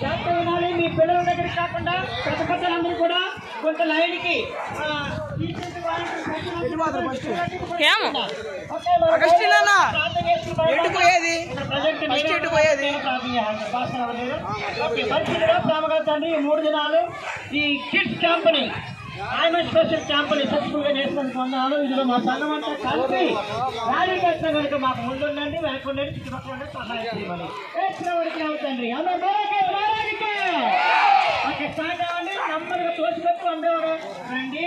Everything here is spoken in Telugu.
జాగ్రత్త వినాలి. మీ పిల్లల దగ్గరికి కాకుండా పెద్ద పెద్దలందరూ కూడా కొంత లైన్కి తండ్రి 3 దినాలు ఈ కిడ్స్ క్యాంప్ని ఐఎంఎస్ స్పెషల్ క్యాంపుని సక్సెస్ఫుల్ గా చేసుకుని పొందాను. ఇందులో మా సంఘం అంతా కలిపి ర్యాలీ చేసిన కనుక మాకు ముందుండండి, వెనకుండండి, చుట్టుపక్కల సహాయం చేయమని తండ్రి ఓకే స్టార్ట్ అవ్వండి. నెమ్మదిగా తోసిపెట్టు అందరూ రండి.